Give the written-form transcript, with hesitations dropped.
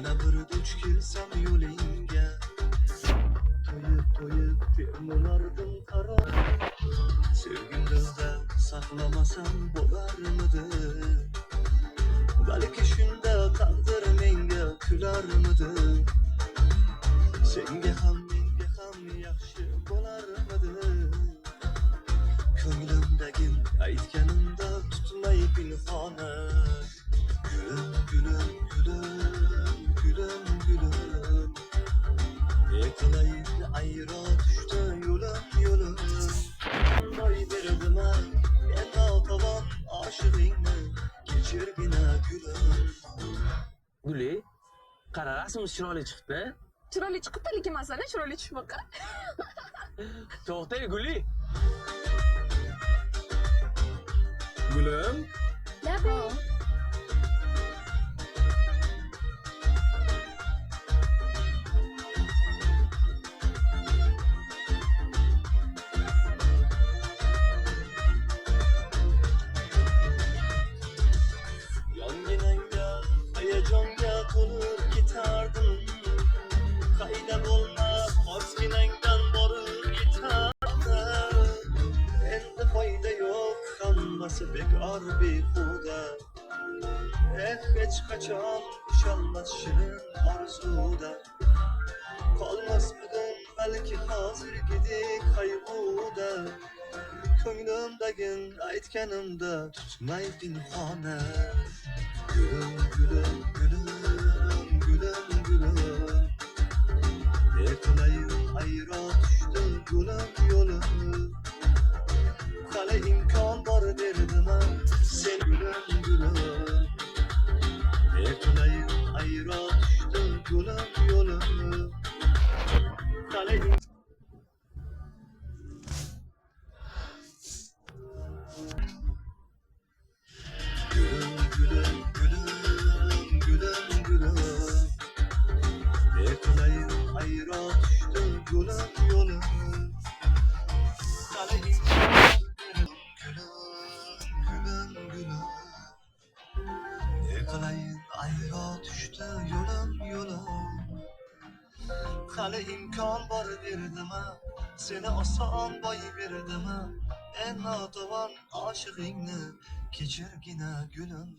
yana bir duch kelsam yo'lingga, to'yib termulardim qaror. Sevgim dilda saqlamasam bo'larmidi? Balki shunda taqdir menga kularmidi? Senga ham menga ham yaxshi bo'larmidi? Ko'nglimdagi aytganimda tutmay pinhona. Gülüm gülüm gülüm gülüm gülüm, ne kılayım ayrı düştü yolum. Boy berdim ben atavan aşığını, geçirgine gülüm. Guli, qara rasmimiz chiroyli chiqdi. Chiroyli chiqibdi, lekin masala chiroyli tushmoqqa. To'xtay Guli. Gülüm, Labay. Yonginangda hayajonga to'lib ketardim. Qayda bo'lmas ortginangdan borib yetardim. Endi foyda yo'q, hammasi bekor behuda. Hech qachon ushalmas shirin orzuda. Qolmas bugun balki hozirgidek qayg'uda. Ko'nglimdagi aytganimda tutmay pinhona. Gülüm gülüm gülüm gülüm gülüm, ne kılayım ayrı düştü yolum. Hali imkan var derdim sen gülüm gülüm, ne kılayım ayrı düştü yolum. Hali gülüm gülüm gülüm gülüm gülüm, ne kılayım ayrı düştü yolum. Hali imkan gülüm gülüm, ne kılayım ayrı düştü yolum. Hali imkan var derdim seni oson boy berdim. En notavon aşığını, kechirgina gülüm.